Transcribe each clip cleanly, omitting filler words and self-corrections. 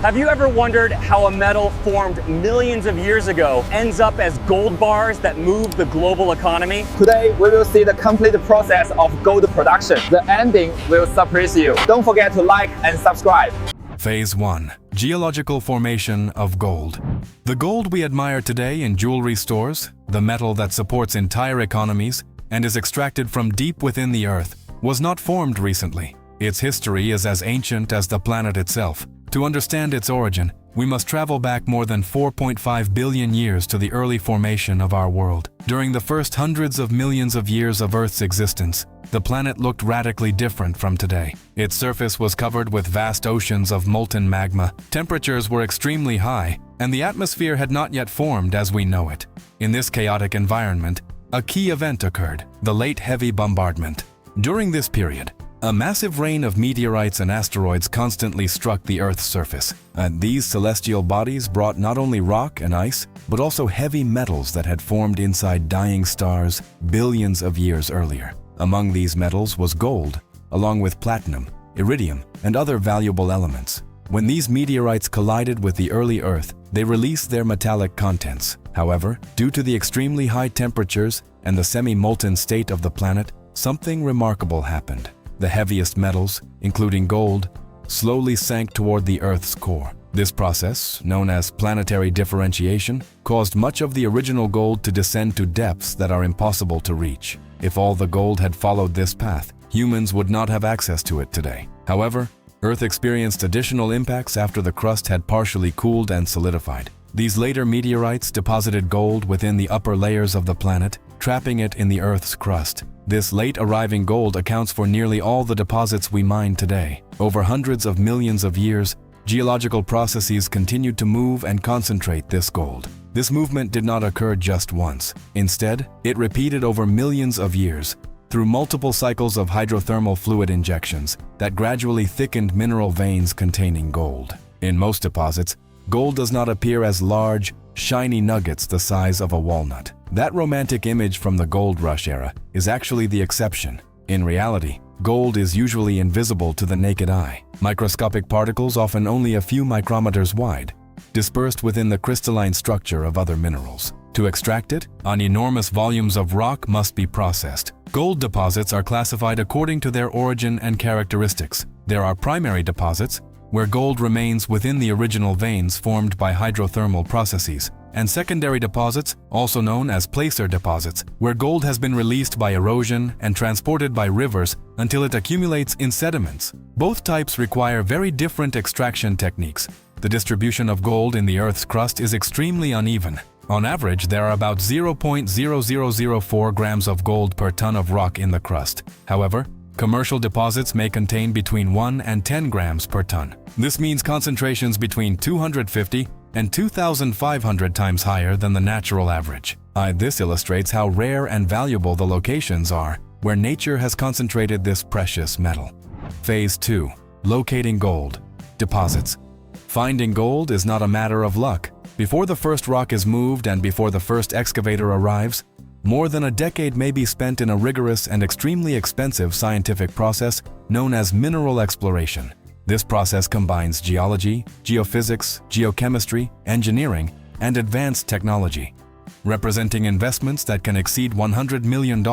Have you ever wondered how a metal formed millions of years ago ends up as gold bars that move the global economy? Today, we will see the complete process of gold production. The ending will surprise you. Don't forget to like and subscribe. Phase 1. Geological formation of gold. The gold we admire today in jewelry stores, the metal that supports entire economies and is extracted from deep within the earth, was not formed recently. Its history is as ancient as the planet itself. To understand its origin, we must travel back more than 4.5 billion years to the early formation of our world. During the first hundreds of millions of years of Earth's existence, the planet looked radically different from today. Its surface was covered with vast oceans of molten magma, temperatures were extremely high, and the atmosphere had not yet formed as we know it. In this chaotic environment, a key event occurred, the Late Heavy Bombardment. During this period, a massive rain of meteorites and asteroids constantly struck the Earth's surface, and these celestial bodies brought not only rock and ice, but also heavy metals that had formed inside dying stars billions of years earlier. Among these metals was gold, along with platinum, iridium, and other valuable elements. When these meteorites collided with the early Earth, they released their metallic contents. However, due to the extremely high temperatures and the semi-molten state of the planet, something remarkable happened. The heaviest metals, including gold, slowly sank toward the Earth's core. This process, known as planetary differentiation, caused much of the original gold to descend to depths that are impossible to reach. If all the gold had followed this path, humans would not have access to it today. However, Earth experienced additional impacts after the crust had partially cooled and solidified. These later meteorites deposited gold within the upper layers of the planet, trapping it in the Earth's crust. This late arriving gold accounts for nearly all the deposits we mine today. Over hundreds of millions of years, geological processes continued to move and concentrate this gold. This movement did not occur just once. Instead, it repeated over millions of years through multiple cycles of hydrothermal fluid injections that gradually thickened mineral veins containing gold. In most deposits, gold does not appear as large, shiny nuggets the size of a walnut. That romantic image from the gold rush era is actually the exception. In reality, gold is usually invisible to the naked eye. Microscopic particles, often only a few micrometers wide, dispersed within the crystalline structure of other minerals. To extract it, enormous volumes of rock must be processed. Gold deposits are classified according to their origin and characteristics. There are primary deposits, where gold remains within the original veins formed by hydrothermal processes, and secondary deposits, also known as placer deposits, where gold has been released by erosion and transported by rivers until it accumulates in sediments. Both types require very different extraction techniques. The distribution of gold in the Earth's crust is extremely uneven. On average, there are about 0.0004 grams of gold per ton of rock in the crust. However, commercial deposits may contain between 1 and 10 grams per ton. This means concentrations between 250 and 2,500 times higher than the natural average. This illustrates how rare and valuable the locations are where nature has concentrated this precious metal. Phase 2. Locating gold. Deposits. Finding gold is not a matter of luck. Before the first rock is moved and before the first excavator arrives, more than a decade may be spent in a rigorous and extremely expensive scientific process known as mineral exploration. This process combines geology, geophysics, geochemistry, engineering, and advanced technology, representing investments that can exceed $100 million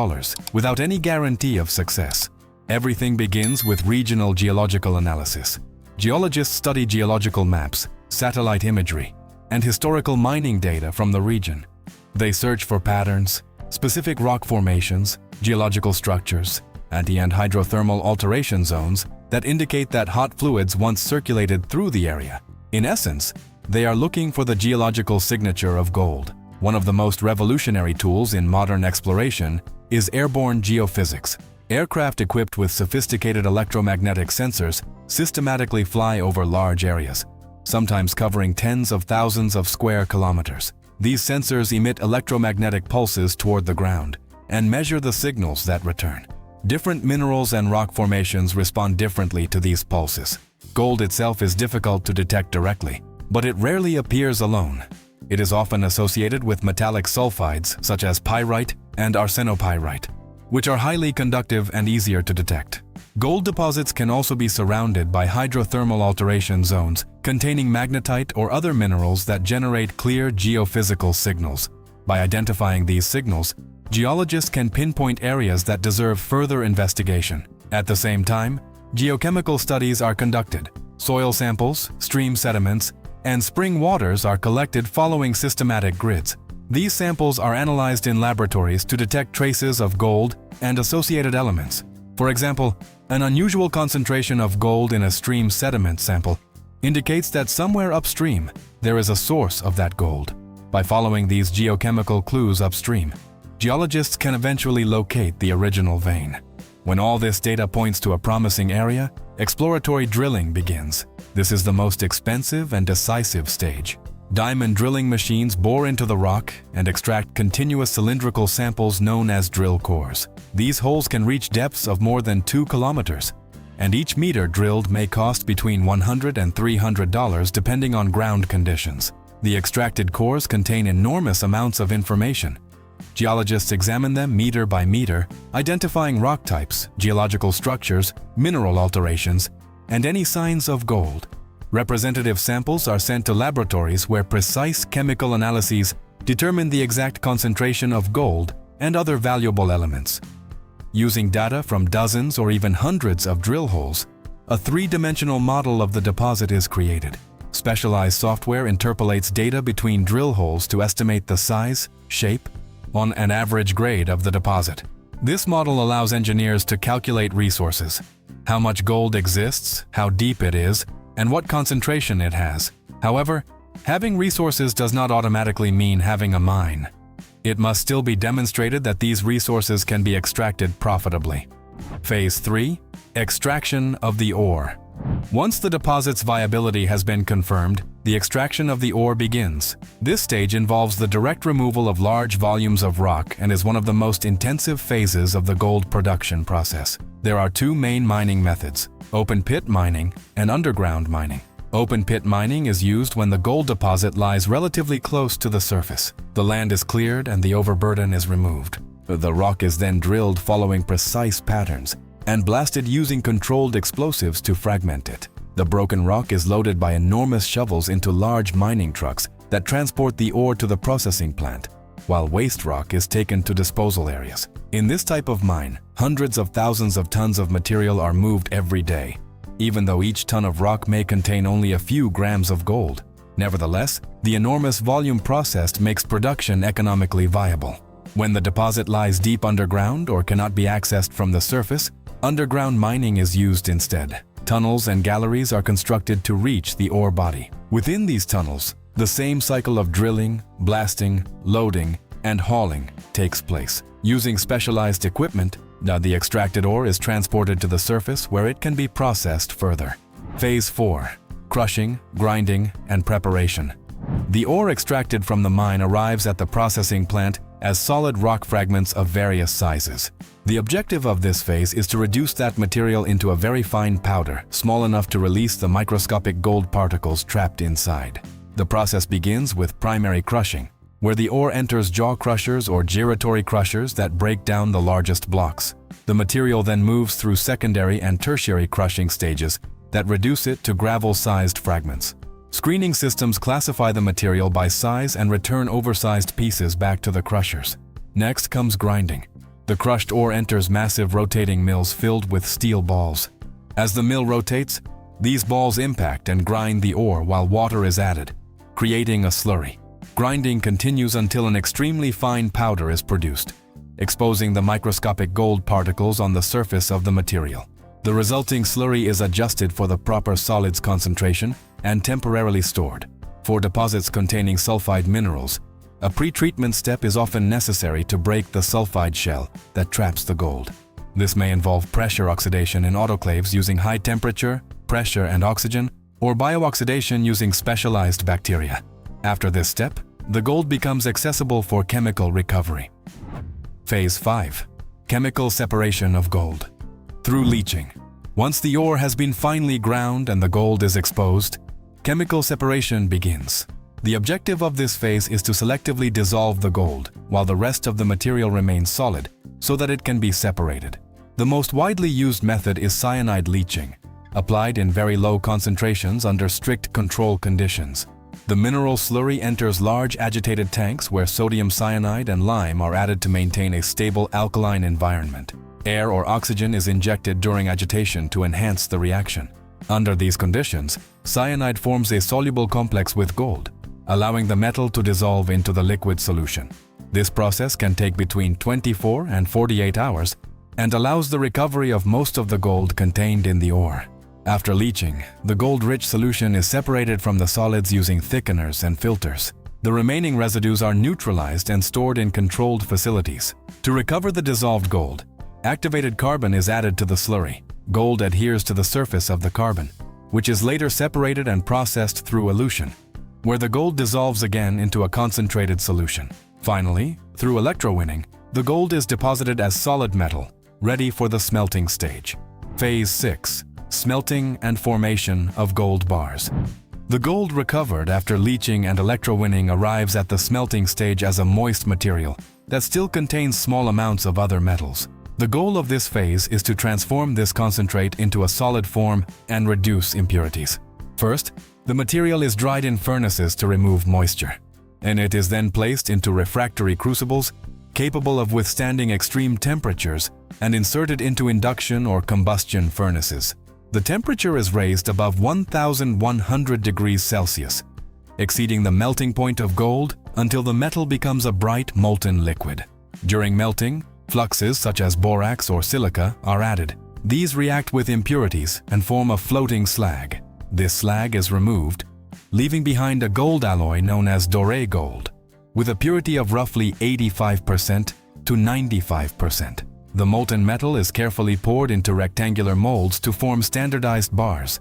without any guarantee of success. Everything begins with regional geological analysis. Geologists study geological maps, satellite imagery, and historical mining data from the region. They search for patterns, specific rock formations, geological structures, and hydrothermal alteration zones that indicate that hot fluids once circulated through the area. In essence, they are looking for the geological signature of gold. One of the most revolutionary tools in modern exploration is airborne geophysics. Aircraft equipped with sophisticated electromagnetic sensors systematically fly over large areas, sometimes covering tens of thousands of square kilometers. These sensors emit electromagnetic pulses toward the ground and measure the signals that return. Different minerals and rock formations respond differently to these pulses. Gold itself is difficult to detect directly, but it rarely appears alone. It is often associated with metallic sulfides such as pyrite and arsenopyrite, which are highly conductive and easier to detect. Gold deposits can also be surrounded by hydrothermal alteration zones containing magnetite or other minerals that generate clear geophysical signals. By identifying these signals, geologists can pinpoint areas that deserve further investigation. At the same time, geochemical studies are conducted. Soil samples, stream sediments, and spring waters are collected following systematic grids. These samples are analyzed in laboratories to detect traces of gold and associated elements. For example, an unusual concentration of gold in a stream sediment sample indicates that somewhere upstream there is a source of that gold. By following these geochemical clues upstream, geologists can eventually locate the original vein. When all this data points to a promising area, exploratory drilling begins. This is the most expensive and decisive stage. Diamond drilling machines bore into the rock and extract continuous cylindrical samples known as drill cores. These holes can reach depths of more than 2 kilometers, and each meter drilled may cost between $100 and $300 depending on ground conditions. The extracted cores contain enormous amounts of information. Geologists examine them meter by meter, identifying rock types, geological structures, mineral alterations, and any signs of gold. Representative samples are sent to laboratories where precise chemical analyses determine the exact concentration of gold and other valuable elements. Using data from dozens or even hundreds of drill holes, a three-dimensional model of the deposit is created. Specialized software interpolates data between drill holes to estimate the size, shape, on an average grade of the deposit. This model allows engineers to calculate resources, how much gold exists, how deep it is, and what concentration it has. However, having resources does not automatically mean having a mine. It must still be demonstrated that these resources can be extracted profitably. Phase 3. Extraction of the ore. Once the deposit's viability has been confirmed, the extraction of the ore begins. This stage involves the direct removal of large volumes of rock and is one of the most intensive phases of the gold production process. There are two main mining methods: open pit mining and underground mining. Open pit mining is used when the gold deposit lies relatively close to the surface. The land is cleared and the overburden is removed. The rock is then drilled following precise patterns and blasted using controlled explosives to fragment it. The broken rock is loaded by enormous shovels into large mining trucks that transport the ore to the processing plant, while waste rock is taken to disposal areas. In this type of mine, hundreds of thousands of tons of material are moved every day, even though each ton of rock may contain only a few grams of gold. Nevertheless, the enormous volume processed makes production economically viable. When the deposit lies deep underground or cannot be accessed from the surface, underground mining is used instead. Tunnels and galleries are constructed to reach the ore body. Within these tunnels, the same cycle of drilling, blasting, loading, and hauling takes place. Using specialized equipment, the extracted ore is transported to the surface where it can be processed further. Phase 4. Crushing, grinding, and preparation. The ore extracted from the mine arrives at the processing plant as solid rock fragments of various sizes. The objective of this phase is to reduce that material into a very fine powder, small enough to release the microscopic gold particles trapped inside. The process begins with primary crushing, where the ore enters jaw crushers or giratory crushers that break down the largest blocks. The material then moves through secondary and tertiary crushing stages that reduce it to gravel-sized fragments. Screening systems classify the material by size and return oversized pieces back to the crushers. Next comes grinding. The crushed ore enters massive rotating mills filled with steel balls. As the mill rotates, these balls impact and grind the ore while water is added, creating a slurry. Grinding continues until an extremely fine powder is produced, exposing the microscopic gold particles on the surface of the material. The resulting slurry is adjusted for the proper solids concentration and temporarily stored. For deposits containing sulfide minerals, a pre-treatment step is often necessary to break the sulfide shell that traps the gold. This may involve pressure oxidation in autoclaves using high temperature, pressure, and oxygen, or biooxidation using specialized bacteria. After this step, the gold becomes accessible for chemical recovery. Phase 5. Chemical separation of gold. Through leaching. Once the ore has been finely ground and the gold is exposed, chemical separation begins. The objective of this phase is to selectively dissolve the gold, while the rest of the material remains solid, so that it can be separated. The most widely used method is cyanide leaching, applied in very low concentrations under strict control conditions. The mineral slurry enters large agitated tanks where sodium cyanide and lime are added to maintain a stable alkaline environment. Air or oxygen is injected during agitation to enhance the reaction. Under these conditions, cyanide forms a soluble complex with gold, allowing the metal to dissolve into the liquid solution. This process can take between 24 and 48 hours and allows the recovery of most of the gold contained in the ore. After leaching, the gold-rich solution is separated from the solids using thickeners and filters. The remaining residues are neutralized and stored in controlled facilities. To recover the dissolved gold, activated carbon is added to the slurry. Gold adheres to the surface of the carbon, which is later separated and processed through elution, where the gold dissolves again into a concentrated solution. Finally, through electrowinning, the gold is deposited as solid metal, ready for the smelting stage. Phase 6. Smelting and formation of gold bars. The gold recovered after leaching and electrowinning arrives at the smelting stage as a moist material that still contains small amounts of other metals. The goal of this phase is to transform this concentrate into a solid form and reduce impurities. First, the material is dried in furnaces to remove moisture, and it is then placed into refractory crucibles capable of withstanding extreme temperatures and inserted into induction or combustion furnaces. The temperature is raised above 1,100 degrees Celsius, exceeding the melting point of gold until the metal becomes a bright molten liquid. During melting, fluxes such as borax or silica are added. These react with impurities and form a floating slag. This slag is removed, leaving behind a gold alloy known as doré gold, with a purity of roughly 85% to 95%. The molten metal is carefully poured into rectangular molds to form standardized bars,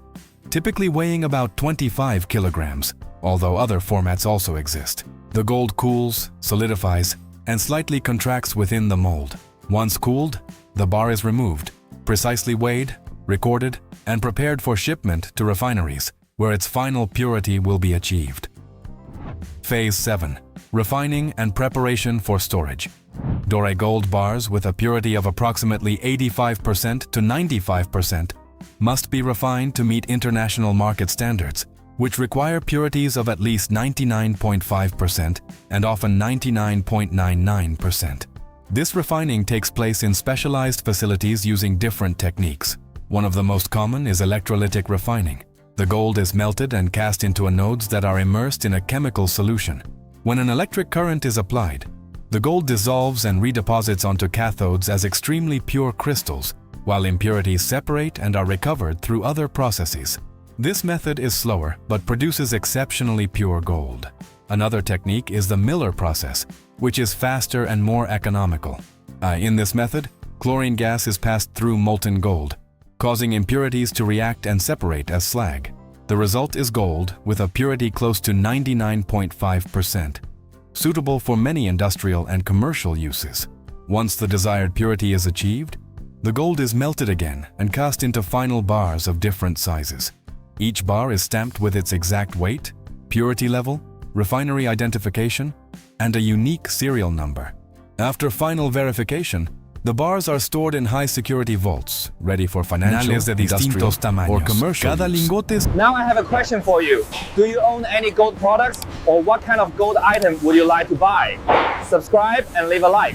typically weighing about 25 kilograms, although other formats also exist. The gold cools, solidifies, and slightly contracts within the mold. Once cooled, the bar is removed, precisely weighed, recorded, and prepared for shipment to refineries, where its final purity will be achieved. Phase 7. Refining and preparation for storage. Doré gold bars with a purity of approximately 85% to 95% must be refined to meet international market standards, which require purities of at least 99.5% and often 99.99%. This refining takes place in specialized facilities using different techniques. One of the most common is electrolytic refining. The gold is melted and cast into anodes that are immersed in a chemical solution. When an electric current is applied, the gold dissolves and redeposits onto cathodes as extremely pure crystals, while impurities separate and are recovered through other processes. This method is slower but produces exceptionally pure gold. Another technique is the Miller process, which is faster and more economical. In this method, chlorine gas is passed through molten gold, causing impurities to react and separate as slag. The result is gold with a purity close to 99.5%, suitable for many industrial and commercial uses. Once the desired purity is achieved, the gold is melted again and cast into final bars of different sizes. Each bar is stamped with its exact weight, purity level, refinery identification, and a unique serial number. After final verification, the bars are stored in high-security vaults, ready for financial, industrial, or commercial use. Now I have a question for you. Do you own any gold products, or what kind of gold item would you like to buy? Subscribe and leave a like.